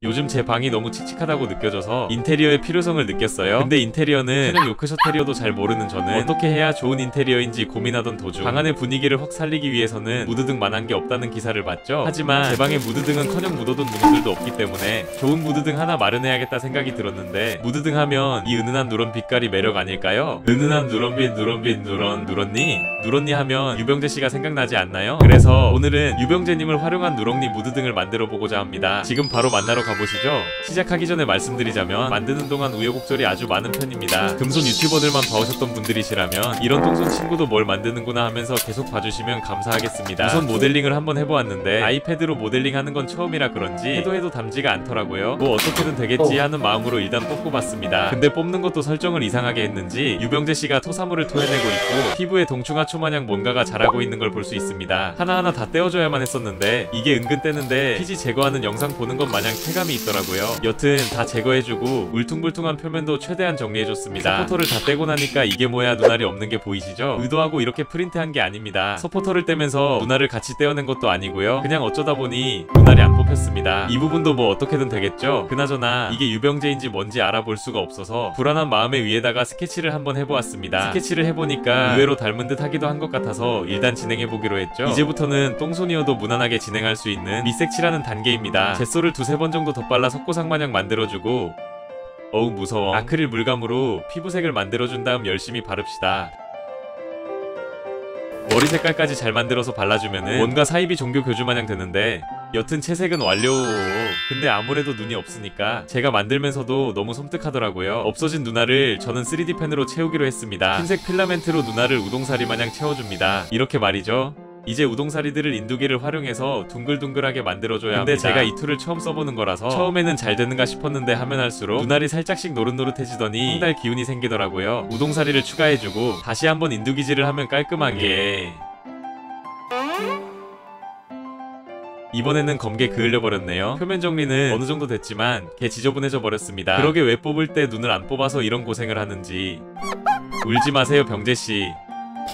요즘 제 방이 너무 칙칙하다고 느껴져서 인테리어의 필요성을 느꼈어요. 근데 인테리어는 캐논 요크셔 테리어도 잘 모르는 저는 어떻게 해야 좋은 인테리어인지 고민하던 도중 방 안의 분위기를 확 살리기 위해서는 무드등만한 게 없다는 기사를 봤죠. 하지만 제 방에 무드등은커녕 묻어둔 무드들도 없기 때문에 좋은 무드등 하나 마련해야겠다 생각이 들었는데, 무드등 하면 이 은은한 누런 빛깔이 매력 아닐까요? 은은한 누런빛 누런니 하면 유병재씨가 생각나지 않나요? 그래서 오늘은 유병재님을 활용한 누렁니 무드등을 만들어 보고자 합니다. 지금 바로 만나러 가보시죠. 시작하기 전에 말씀드리자면 만드는 동안 우여곡절이 아주 많은 편입니다. 금손 유튜버들만 봐오셨던 분들이시라면 이런 똥손 친구도 뭘 만드는구나 하면서 계속 봐주시면 감사하겠습니다. 우선 모델링을 한번 해보았는데 아이패드로 모델링하는 건 처음이라 그런지 해도 담지가 않더라고요. 뭐 어떻게든 되겠지 하는 마음으로 일단 뽑고봤습니다. 근데 뽑는 것도 설정을 이상하게 했는지 유병재씨가 토사물을 토해내고 있고 피부에 동충하초 마냥 뭔가가 자라고 있는 걸 볼 수 있습니다. 하나하나 다 떼어줘야만 했었는데 이게 은근 떼는데 피지 제거하는 영상 보는 것 마냥 쾌감이 있더라고요. 여튼 다 제거해주고 울퉁불퉁한 표면도 최대한 정리해줬습니다. 서포터를 다 떼고 나니까 이게 뭐야 눈알이 없는 게 보이시죠? 의도하고 이렇게 프린트한 게 아닙니다. 서포터를 떼면서 눈알을 같이 떼어낸 것도 아니고요. 그냥 어쩌다 보니 눈알이 안 뽑혔습니다. 이 부분도 뭐 어떻게든 되겠죠? 그나저나 이게 유병재인지 뭔지 알아볼 수가 없어서 불안한 마음에 위에다가 스케치를 한번 해보았습니다. 스케치를 해보니까 의외로 닮은 듯 하기도 한 것 같아서 일단 진행해보기로 했죠. 이제부터는 똥손이어도 무난하게 진행할 수 있는 밑색칠하는 단계입니다. 젯소를 두세 번 정도 덧발라 석고상 마냥 만들어주고, 어우 무서워. 아크릴 물감으로 피부색을 만들어준 다음 열심히 바릅시다. 머리 색깔까지 잘 만들어서 발라주면은 뭔가 사이비 종교 교주 마냥 되는데, 여튼 채색은 완료. 근데 아무래도 눈이 없으니까 제가 만들면서도 너무 섬뜩하더라고요. 없어진 눈알을 저는 3D 펜으로 채우기로 했습니다. 흰색 필라멘트로 눈알을 우동사리 마냥 채워줍니다. 이렇게 말이죠. 이제 우동사리들을 인두기를 활용해서 둥글둥글하게 만들어줘야 합니다. 근데 제가 이 툴을 처음 써보는 거라서 처음에는 잘 되는가 싶었는데 하면 할수록 눈알이 살짝씩 노릇노릇해지더니 한 달 기운이 생기더라고요. 우동사리를 추가해주고 다시 한번 인두기질을 하면 깔끔하게. 이번에는 검게 그을려버렸네요. 표면 정리는 어느정도 됐지만 개 지저분해져 버렸습니다. 그러게 왜 뽑을 때 눈을 안 뽑아서 이런 고생을 하는지. 울지 마세요 병재씨.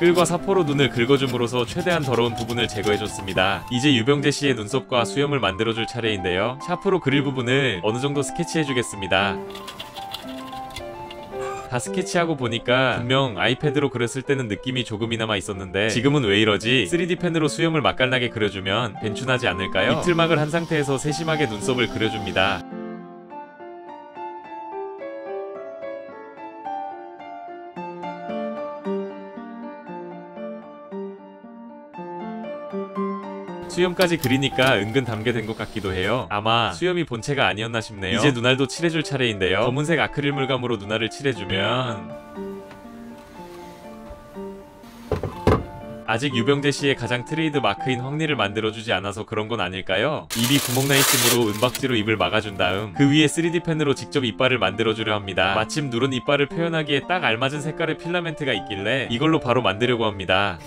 끌과 사포로 눈을 긁어줌으로써 최대한 더러운 부분을 제거해줬습니다. 이제 유병재씨의 눈썹과 수염을 만들어줄 차례인데요. 샤프로 그릴 부분을 어느정도 스케치해주겠습니다. 다 스케치하고 보니까 분명 아이패드로 그렸을 때는 느낌이 조금이나마 있었는데 지금은 왜 이러지? 3D 펜으로 수염을 맛깔나게 그려주면 괜춘하지 않을까요? 이틀막을 한 상태에서 세심하게 눈썹을 그려줍니다. 수염까지 그리니까 은근 담게 된 것 같기도 해요. 아마 수염이 본체가 아니었나 싶네요. 이제 눈알도 칠해줄 차례인데요. 검은색 아크릴 물감으로 눈알을 칠해주면 아직 유병재씨의 가장 트레이드 마크인 황리를 만들어주지 않아서 그런 건 아닐까요? 입이 구멍나 있으므로 은박지로 입을 막아준 다음 그 위에 3D 펜으로 직접 이빨을 만들어주려 합니다. 마침 누른 이빨을 표현하기에 딱 알맞은 색깔의 필라멘트가 있길래 이걸로 바로 만들려고 합니다.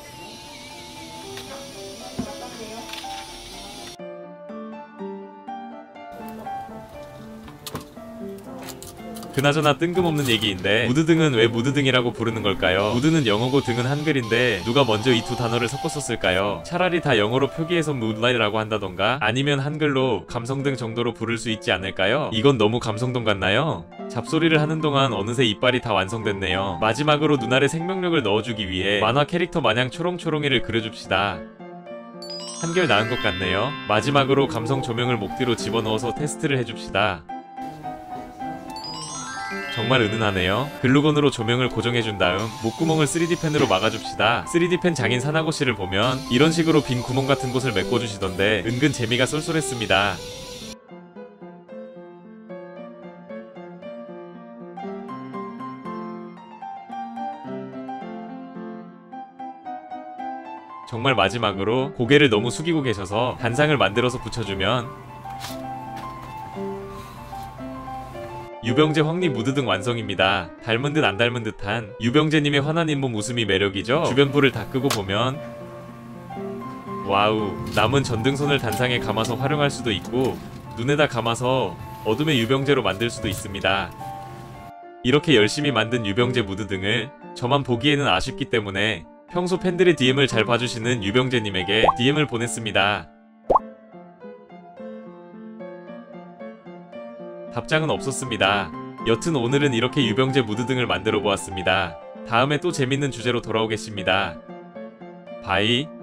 그나저나 뜬금없는 얘기인데 무드등은 왜 무드등이라고 부르는 걸까요? 무드는 영어고 등은 한글인데 누가 먼저 이 두 단어를 섞었었을까요? 차라리 다 영어로 표기해서 무드라이트라고 한다던가 아니면 한글로 감성등 정도로 부를 수 있지 않을까요? 이건 너무 감성동 같나요? 잡소리를 하는 동안 어느새 이빨이 다 완성됐네요. 마지막으로 눈알에 생명력을 넣어주기 위해 만화 캐릭터 마냥 초롱초롱이를 그려줍시다. 한결 나은 것 같네요. 마지막으로 감성 조명을 목 뒤로 집어넣어서 테스트를 해줍시다. 정말 은은하네요. 글루건으로 조명을 고정해준 다음 목구멍을 3D 펜으로 막아줍시다. 3D 펜 장인 사나고씨를 보면 이런 식으로 빈 구멍 같은 곳을 메꿔주시던데 은근 재미가 쏠쏠했습니다. 정말 마지막으로 고개를 너무 숙이고 계셔서 단상을 만들어서 붙여주면 유병재 황리 무드등 완성입니다. 닮은 듯 안 닮은 듯한 유병재님의 환한 잇몸 웃음이 매력이죠? 주변 불을 다 끄고 보면 와우, 남은 전등손을 단상에 감아서 활용할 수도 있고 눈에다 감아서 어둠의 유병재로 만들 수도 있습니다. 이렇게 열심히 만든 유병재 무드등을 저만 보기에는 아쉽기 때문에 평소 팬들의 DM을 잘 봐주시는 유병재님에게 DM을 보냈습니다. 답장은 없었습니다. 여튼 오늘은 이렇게 유병재 무드등을 만들어 보았습니다. 다음에 또 재밌는 주제로 돌아오겠습니다. 바이.